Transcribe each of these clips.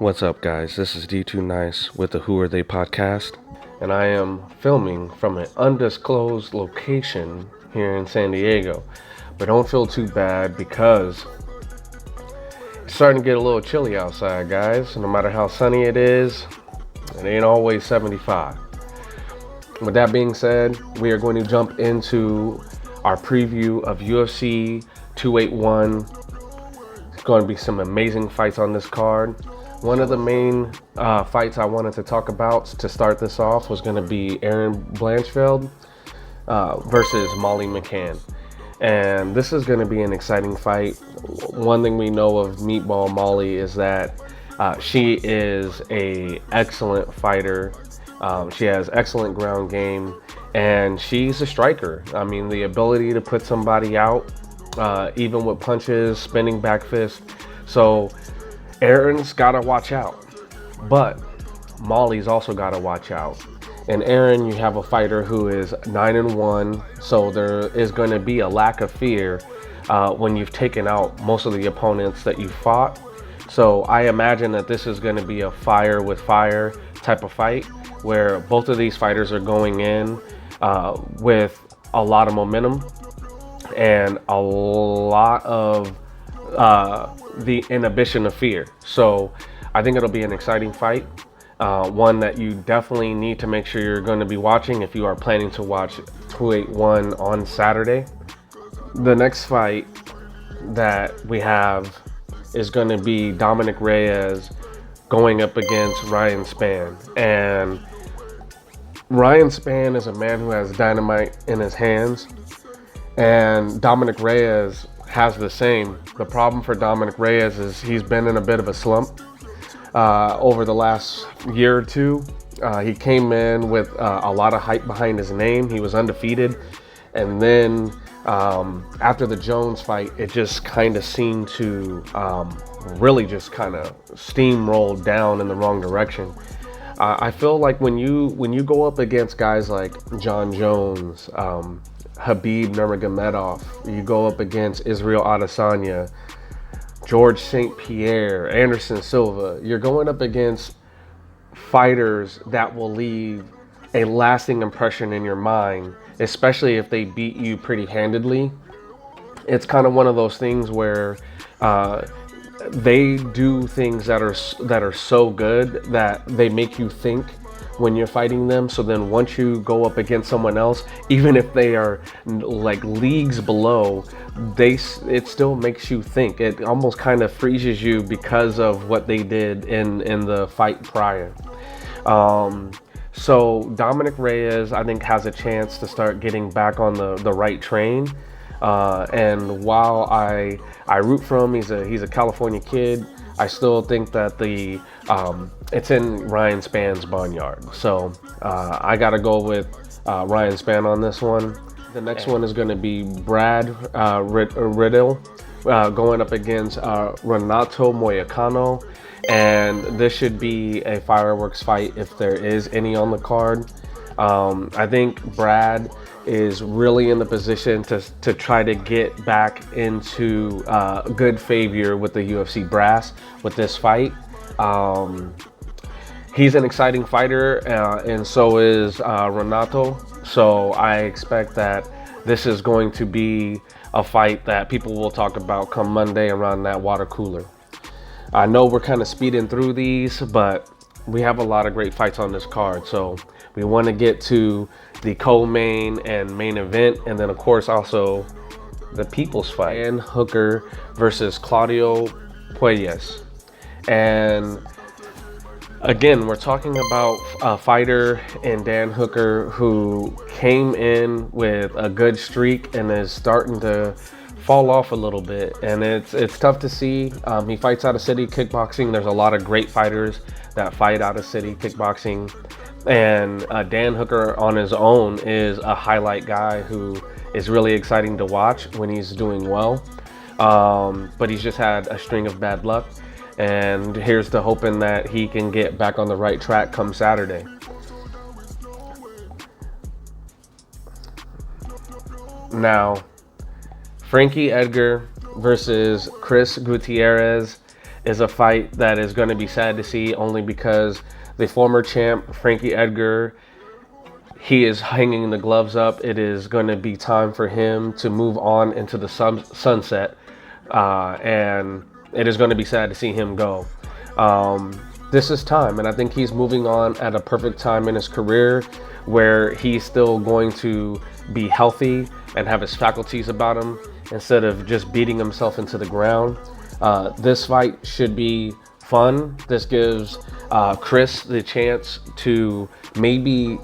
What's up, guys? This is D2 Nice with the Who Are They podcast, and I am filming from an undisclosed location here in San Diego. But don't feel too bad because it's starting to get a little chilly outside, guys. No matter how sunny it is, it ain't always 75. With that being said, we are going to jump into our preview of UFC 281. It's going to be some amazing fights on this card. One of the main fights I wanted to talk about to start this off was going to be Erin Blanchfield versus Molly McCann. And this is going to be an exciting fight. One thing we know of Meatball Molly is that she is an excellent fighter. She has excellent ground game, and she's a striker. I mean, the ability to put somebody out, even with punches, spinning back fist. So Erin's got to watch out, but Molly's also got to watch out. And Erin, you have a fighter who is 9-1, so there is going to be a lack of fear when you've taken out most of the opponents that you fought. So I imagine that this is going to be a fire with fire type of fight, where both of these fighters are going in with a lot of momentum and a lot of the inhibition of fear. So I think it'll be an exciting fight, one that you definitely need to make sure you're going to be watching if you are planning to watch 281 on Saturday. The next fight that we have is going to be Dominic Reyes going up against Ryan Spann. And Ryan Spann is a man who has dynamite in his hands, and Dominic Reyes has the same. The problem for Dominic Reyes is he's been in a bit of a slump over the last year or two. He came in with a lot of hype behind his name. He was undefeated, and then after the Jones fight, it just kind of seemed to really just kind of steamroll down in the wrong direction. I feel like when you go up against guys like John Jones, Habib Nurmagomedov, you go up against Israel Adesanya, George St. Pierre, Anderson Silva, you're going up against fighters that will leave a lasting impression in your mind, especially if they beat you pretty handedly. It's kind of one of those things where they do things that are so good that they make you think when you're fighting them. So then once you go up against someone else, even if they are like leagues below, it still makes you think. It almost kind of freezes you because of what they did in the fight prior. So Dominic Reyes, I think, has a chance to start getting back on the right train. And while I root for him, he's a California kid, I still think that it's in Ryan Spann's barnyard. So I got to go with Ryan Spann on this one. The next one is going to be Brad Riddell going up against Renato Moicano. And this should be a fireworks fight if there is any on the card. I think Brad is really in the position to try to get back into good favor with the UFC brass with this fight. He's an exciting fighter, and so is Renato. So I expect that this is going to be a fight that people will talk about come Monday around that water cooler. I know we're kind of speeding through these, but we have a lot of great fights on this card. So we want to get to the co-main and main event, and then of course also the people's fight, Dan Hooker versus Claudio Puelles. And again, we're talking about a fighter in Dan Hooker who came in with a good streak and is starting to fall off a little bit, and it's tough to see. He fights out of city kickboxing. There's a lot of great fighters that fight out of city kickboxing, and Dan Hooker on his own is a highlight guy who is really exciting to watch when he's doing well, but he's just had a string of bad luck, and here's to hoping that he can get back on the right track come Saturday. Now, Frankie Edgar versus Chris Gutierrez. is a fight that is going to be sad to see, only because the former champ, Frankie Edgar, he is hanging the gloves up. It is going to be time for him to move on into the sunset. And it is going to be sad to see him go. This is time, and I think he's moving on at a perfect time in his career where he's still going to be healthy and have his faculties about him instead of just beating himself into the ground. This fight should be fun. This gives Chris the chance to maybe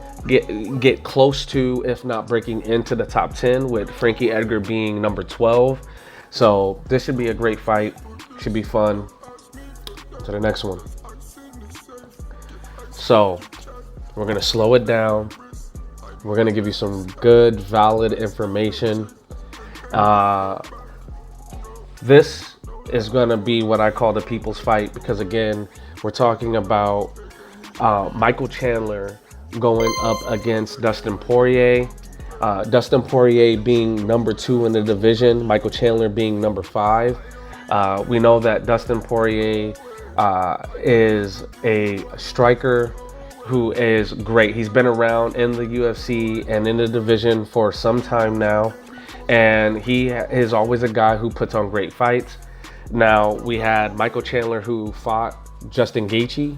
get close to, if not breaking into the top 10, with Frankie Edgar being number 12. So this should be a great fight. Should be fun. To the next one. So we're going to slow it down. We're going to give you some good, valid information. This is going to be what I call the people's fight, because again, we're talking about Michael Chandler going up against Dustin Poirier. Dustin Poirier being number 2 in the division, Michael Chandler being number 5. We know that Dustin Poirier is a striker who is great. He's been around in the UFC and in the division for some time now, and he is always a guy who puts on great fights. Now, we had Michael Chandler, who fought Justin Gaethje,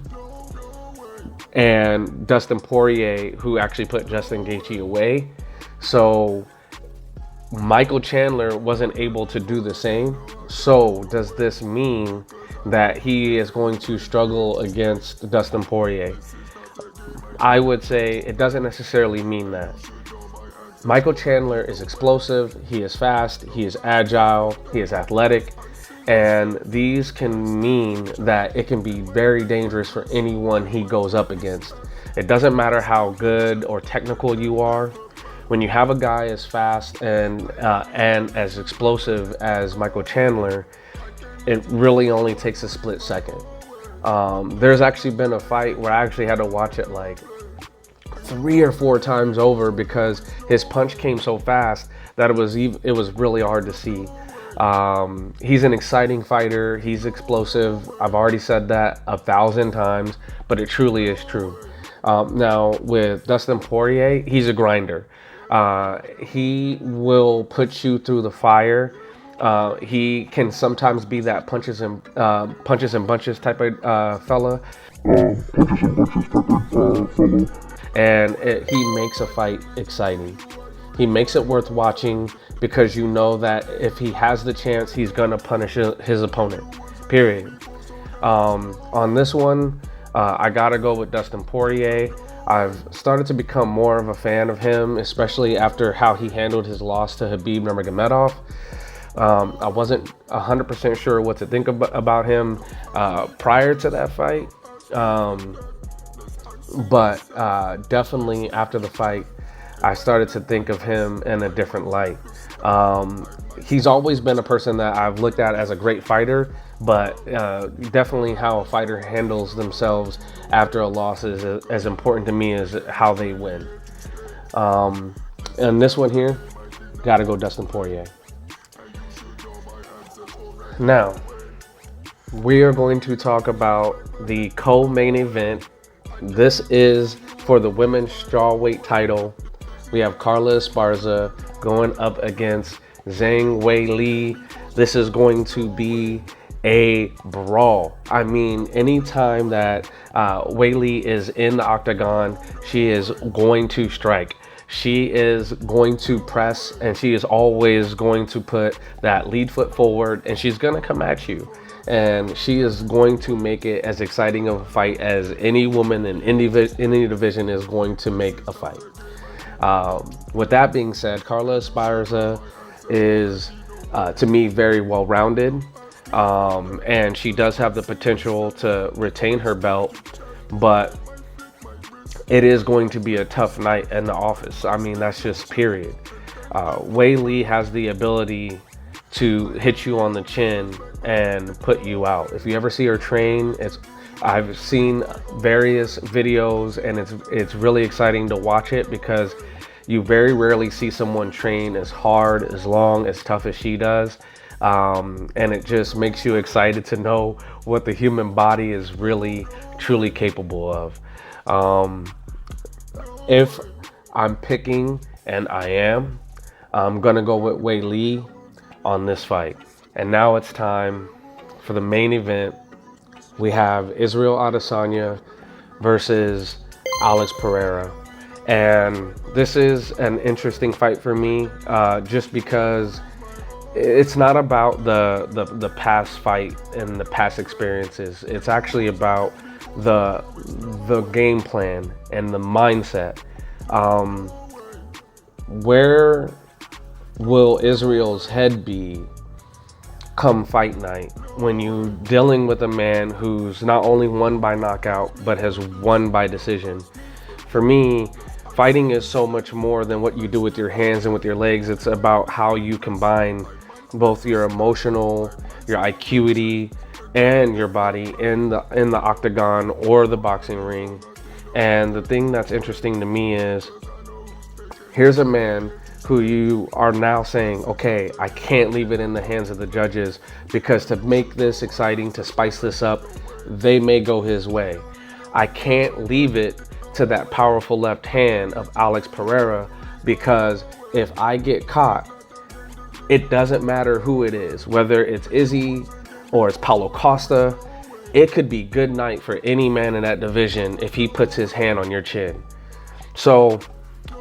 and Dustin Poirier, who actually put Justin Gaethje away. So Michael Chandler wasn't able to do the same. So does this mean that he is going to struggle against Dustin Poirier? I would say it doesn't necessarily mean that. Michael Chandler is explosive, he is fast, he is agile, he is athletic, and these can mean that it can be very dangerous for anyone he goes up against. It doesn't matter how good or technical you are. When you have a guy as fast and as explosive as Michael Chandler, it really only takes a split second. There's actually been a fight where I actually had to watch it like 3 or 4 times over because his punch came so fast that it was really hard to see. He's an exciting fighter. He's explosive. I've already said that 1,000 times, but it truly is true. Now with Dustin Poirier, he's a grinder. He will put you through the fire. He can sometimes be that punches and bunches type of fella. And he makes a fight exciting. He makes it worth watching because you know that if he has the chance, he's gonna punish his opponent, period. On this one, I gotta go with Dustin Poirier. I've started to become more of a fan of him, especially after how he handled his loss to Khabib Nurmagomedov. I wasn't 100% sure what to think about him prior to that fight. But definitely after the fight, I started to think of him in a different light. He's always been a person that I've looked at as a great fighter, but definitely how a fighter handles themselves after a loss is as important to me as how they win. And this one here, gotta go Dustin Poirier. Now, we are going to talk about the co-main event. This is for the women's strawweight title. We have Carla Esparza going up against Zhang WEILI. This is going to be a brawl. I mean, anytime that WEILI is in the octagon, she is going to strike. She is going to press, and she is always going to put that lead foot forward, and she's going to come at you. And she is going to make it as exciting of a fight as any woman in any division is going to make a fight. With that being said, Carla Esparza is, to me, very well-rounded. And she does have the potential to retain her belt, but it is going to be a tough night in the office. I mean, that's just period. WEILI has the ability to hit you on the chin and put you out. If you ever see her train, I've seen various videos, and it's really exciting to watch it because you very rarely see someone train as hard, as long, as tough as she does. And it just makes you excited to know what the human body is really, truly capable of. If I'm picking, and I'm gonna go with WEILI on this fight. And now it's time for the main event. We have Israel Adesanya versus Alex Pereira. And this is an interesting fight for me, just because it's not about the past fight and the past experiences. It's actually about the game plan and the mindset. Where will Israel's head be come fight night when you're dealing with a man who's not only won by knockout but has won by decision? For me, fighting is so much more than what you do with your hands and with your legs. It's about how you combine both your emotional, your IQity, and your body in the octagon or the boxing ring. And the thing that's interesting to me is, here's a man who you are now saying, okay, I can't leave it in the hands of the judges, because to make this exciting, to spice this up, they may go his way. I can't leave it to that powerful left hand of Alex Pereira, because if I get caught, it doesn't matter who it is, whether it's Izzy or it's Paulo Costa. It could be good night for any man in that division if he puts his hand on your chin. So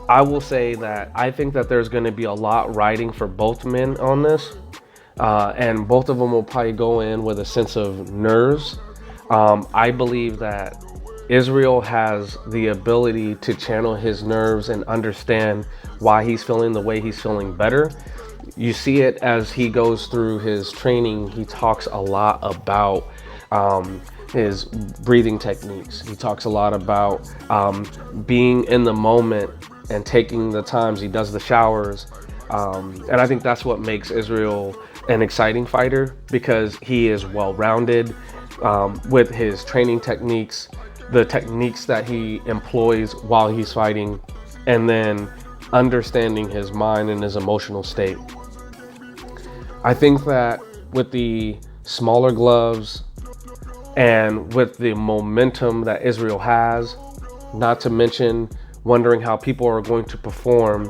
I will say that I think that there's going to be a lot riding for both men on this, and both of them will probably go in with a sense of nerves. I believe that Israel has the ability to channel his nerves and understand why he's feeling the way he's feeling better. You see it as he goes through his training. He talks a lot about his breathing techniques. He talks a lot about being in the moment and taking the times. He does the showers. And I think that's what makes Israel an exciting fighter, because he is well-rounded with his training techniques, the techniques that he employs while he's fighting, and then understanding his mind and his emotional state. I think that with the smaller gloves and with the momentum that Israel has, not to mention wondering how people are going to perform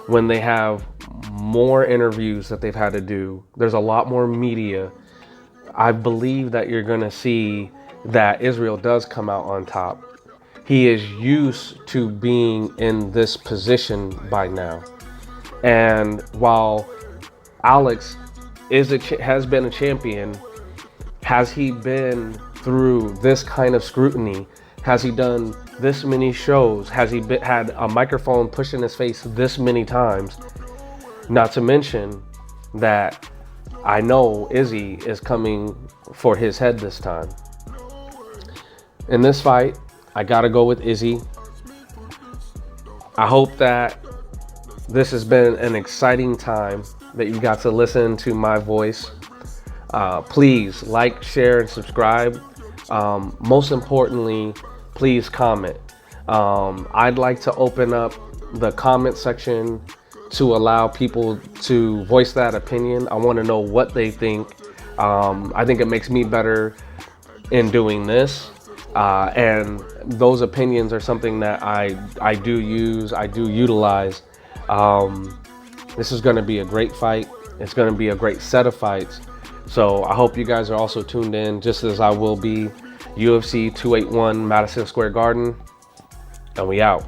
when they have more interviews that they've had to do, there's a lot more media. I believe that you're going to see that Israel does come out on top. He is used to being in this position by now. And while Alex has been a champion, has he been through this kind of scrutiny? Has he done this many shows? Has he had a microphone pushed in his face this many times? Not to mention that I know Izzy is coming for his head this time. In this fight, I gotta go with Izzy. I hope that this has been an exciting time, that you got to listen to my voice. Please like, share, and subscribe. Most importantly, please comment. I'd like to open up the comment section to allow people to voice that opinion. I want to know what they think. I think it makes me better in doing this. And those opinions are something that I do use, I do utilize. This is going to be a great fight. It's going to be a great set of fights. So I hope you guys are also tuned in, just as I will be. UFC 281 Madison Square Garden, and we out.